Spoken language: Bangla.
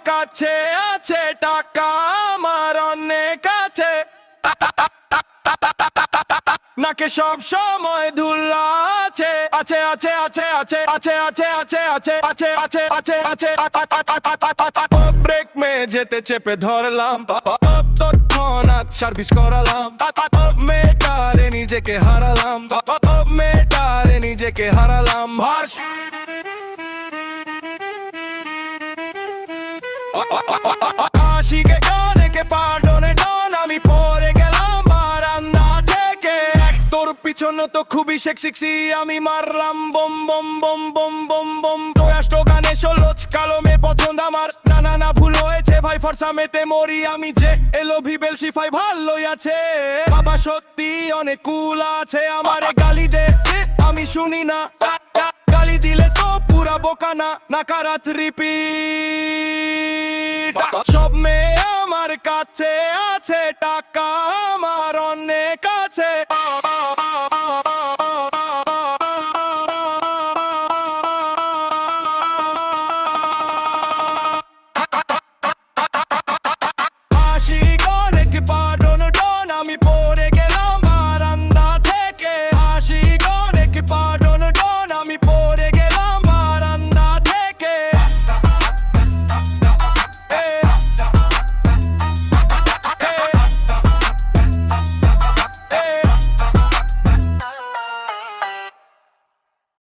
কাছে আছে টাকা আমার অনেক আছে নাকে সব সময় ধুলা আছে আছে আছে আছে আছে আছে আছে আছে আছে আছে আছে আছে আছে ব্রেক মে যেতে চেপে ধরলাম তৎক্ষণাৎ সার্ভিস করালাম মেটারে নিজেকে হারালাম মেটারে নিজেকে হারালাম ভার্স আশিকে কানেকে পার্ডনে ডন আমি পরে গেলাম বারান্দা থেকে তোর পিছনে তো খুবই সেক্সি আমি মারলাম বম বম বম বম বম বম তো গানে ষোলোচ কালো মেয়ে পছন্দ আমার না না না ভুল হয়েছে ভাই ফর্সা মেতে মরি আমি যে এলো ভিবেল সিফাই ভালোই আছে বাবা সত্যি অনেক কুল আছে আমারে গালি দে আমি শুনি না গালি দিলে তো পুরা বোকা না নাকারাত রিপিট সব মেয়ে আমার কাছে আছে টাকা আমার অনেক আছে